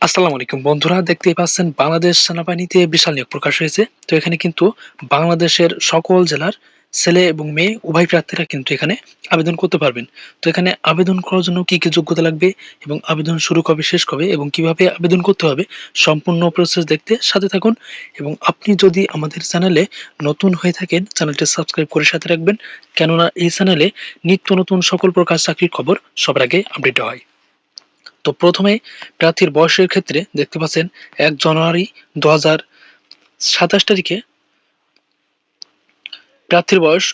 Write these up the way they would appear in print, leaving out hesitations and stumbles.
আসসালামু আলাইকুম বন্ধুরা, দেখতেই পাচ্ছেন বাংলাদেশ সেনাবাহিনীতে বিশাল নিয়োগ প্রকাশ হয়েছে। তো এখানে কিন্তু বাংলাদেশের সকল জেলার ছেলে এবং মেয়ে উভয় প্রার্থীরা কিন্তু এখানে আবেদন করতে পারবেন। তো এখানে আবেদন করার জন্য কি কি যোগ্যতা লাগবে এবং আবেদন শুরু কবে শেষ কবে এবং কিভাবে আবেদন করতে হবে সম্পূর্ণ প্রসেস দেখতে সাথে থাকুন। এবং আপনি যদি আমাদের চ্যানেলে নতুন হয়ে থাকেন, চ্যানেলটি সাবস্ক্রাইব করে সাথে রাখবেন, কেননা এই চ্যানেলে নিত্য নতুন সকল প্রকার চাকরির খবর সবার আগে আপডেট হয়। তো প্রথমে প্রার্থীর বয়সের ক্ষেত্রে দেখতে পাচ্ছেন ১ জানুয়ারি ২০২৭ তারিখে প্রার্থীর বয়স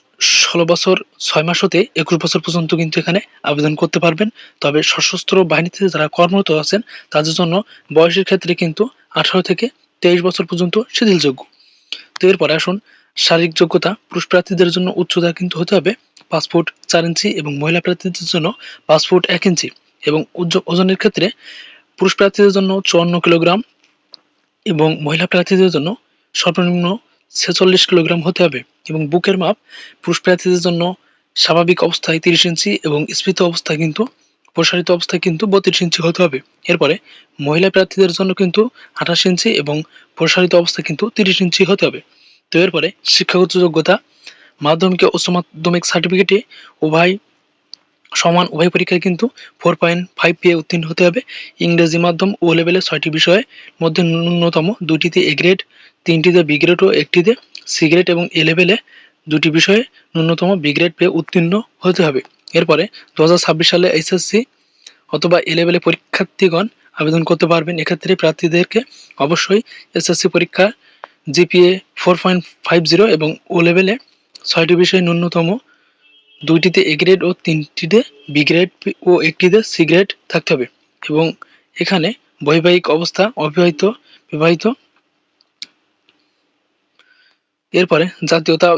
১৬ বছর ৬ মাস হতে ২১ বছর পর্যন্ত কিন্তু এখানে আবেদন করতে পারবেন। তবে সশস্ত্র বাহিনীতে যারা কর্মরত আছেন তাদের জন্য বয়সের ক্ষেত্রে কিন্তু ১৮ থেকে ২৩ বছর পর্যন্ত শিথিলযোগ্য। তো এরপরে আসুন শারীরিক যোগ্যতা। পুরুষ প্রার্থীদের জন্য উচ্চতা কিন্তু হতে হবে ৫ ফুট ৪ ইঞ্চি এবং মহিলা প্রার্থীদের জন্য ৫ ফুট ১ ইঞ্চি। এবং ওজনের ক্ষেত্রে পুরুষ প্রার্থীদের জন্য ৫৪ কিলোগ্রাম এবং মহিলা প্রার্থীদের জন্য সর্বনিম্ন ৪৬ কিলোগ্রাম হতে হবে। এবং বুকের মাপ পুরুষ প্রার্থীদের জন্য স্বাভাবিক অবস্থায় ৩০ ইঞ্চি এবং স্ফীত অবস্থায় কিন্তু প্রসারিত অবস্থায় কিন্তু ৩২ ইঞ্চি হতে হবে। এরপরে মহিলা প্রার্থীদের জন্য কিন্তু ২৮ ইঞ্চি এবং প্রসারিত অবস্থায় কিন্তু ৩০ ইঞ্চি হতে হবে। তো এরপরে শিক্ষাগত যোগ্যতা মাধ্যমিক ও উচ্চ মাধ্যমিক সার্টিফিকেটে উভয় সমান উভয় পরীক্ষায় কিন্তু 4.5 পেয়ে উত্তীর্ণ হতে হবে। ইংরেজি মাধ্যম ও লেভেলে ৬টি বিষয়ের মধ্যে ন্যূনতম ২টিতে এ গ্রেড, ৩টিতে বি গ্রেড ও ১টিতে সি গ্রেড এবং এ লেভেলে ২টি বিষয়ে ন্যূনতম বি গ্রেড পেয়ে উত্তীর্ণ হতে হবে। এরপরে ২০২৬ সালে এইচএসসি অথবা এ লেভেলে পরীক্ষার্থীগণ আবেদন করতে পারবেন। এক্ষেত্রে প্রার্থীদেরকে অবশ্যই এসএসসি পরীক্ষা জিপিএ 4.50 এবং ও লেভেলে ৬টি বিষয়ে ন্যূনতম ২টিতে এ গ্রেড ও ৩টিতে বি গ্রেড ও ১টিতে সি গ্রেড থাকতে হবে। এবং এখানে বৈবাহিক অবস্থা অবিবাহিত, বিবাহিত। এরপরে জাতীয়তা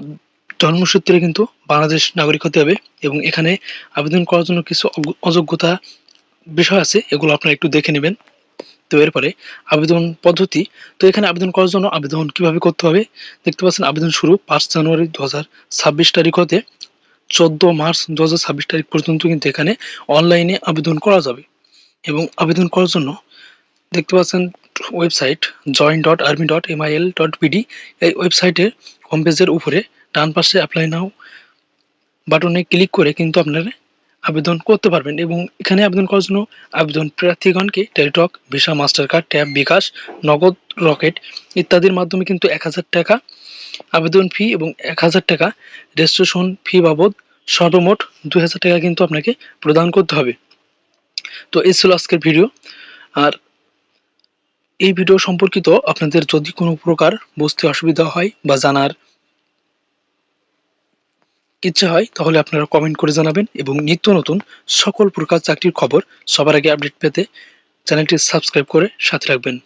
জন্মসূত্রে কিন্তু বাংলাদেশ নাগরিক হতে হবে। এবং এখানে আবেদন করার জন্য কিছু অযোগ্যতা বিষয় আছে, এগুলো আপনারা একটু দেখে নেবেন। তো এরপরে আবেদন পদ্ধতি। তো এখানে আবেদন করার জন্য আবেদন কিভাবে করতে হবে দেখতে পাচ্ছেন। আবেদন শুরু ৫ জানুয়ারি ২০২৬ তারিখ হতে ১৪ মার্চ ২০২৬ তারিখ পর্যন্ত কিন্তু এখানে অনলাইনে আবেদন করা যাবে। এবং আবেদন করার জন্য দেখতে পাচ্ছেন ওয়েবসাইট join.army.mil.pd। এই ওয়েবসাইটের হোম পেজের উপরে ডান পাশে অ্যাপ্লাই নাও বাটনে ক্লিক করে কিন্তু আপনারা আবেদন করতে পারবেন। এবং এখানে আবেদন করার জন্য আবেদন প্রার্থীগণকে Teletalk, Visa, Mastercard, Tap, bKash, Nagad, Rocket ইত্যাদির মাধ্যমে কিন্তু ১,০০০ টাকা আবেদন ফি এবং ১,০০০ টাকা রেজিস্ট্রেশন ফি বাবদ সর্বমোট ২,০০০ টাকা কিন্তু আপনাকে প্রদান করতে হবে। তো এই ছিল আজকের ভিডিও। আর এই ভিডিও সম্পর্কিত আপনাদের যদি কোনো প্রকার বুঝতে অসুবিধা হয় বা জানার ইচ্ছে হয় তাহলে আপনারা কমেন্ট করে জানাবেন। এবং নিত্য নতুন সকল প্রকার চাকরির খবর সবার আগে আপডেট পেতে চ্যানেলটি সাবস্ক্রাইব করে সাথে রাখবেন।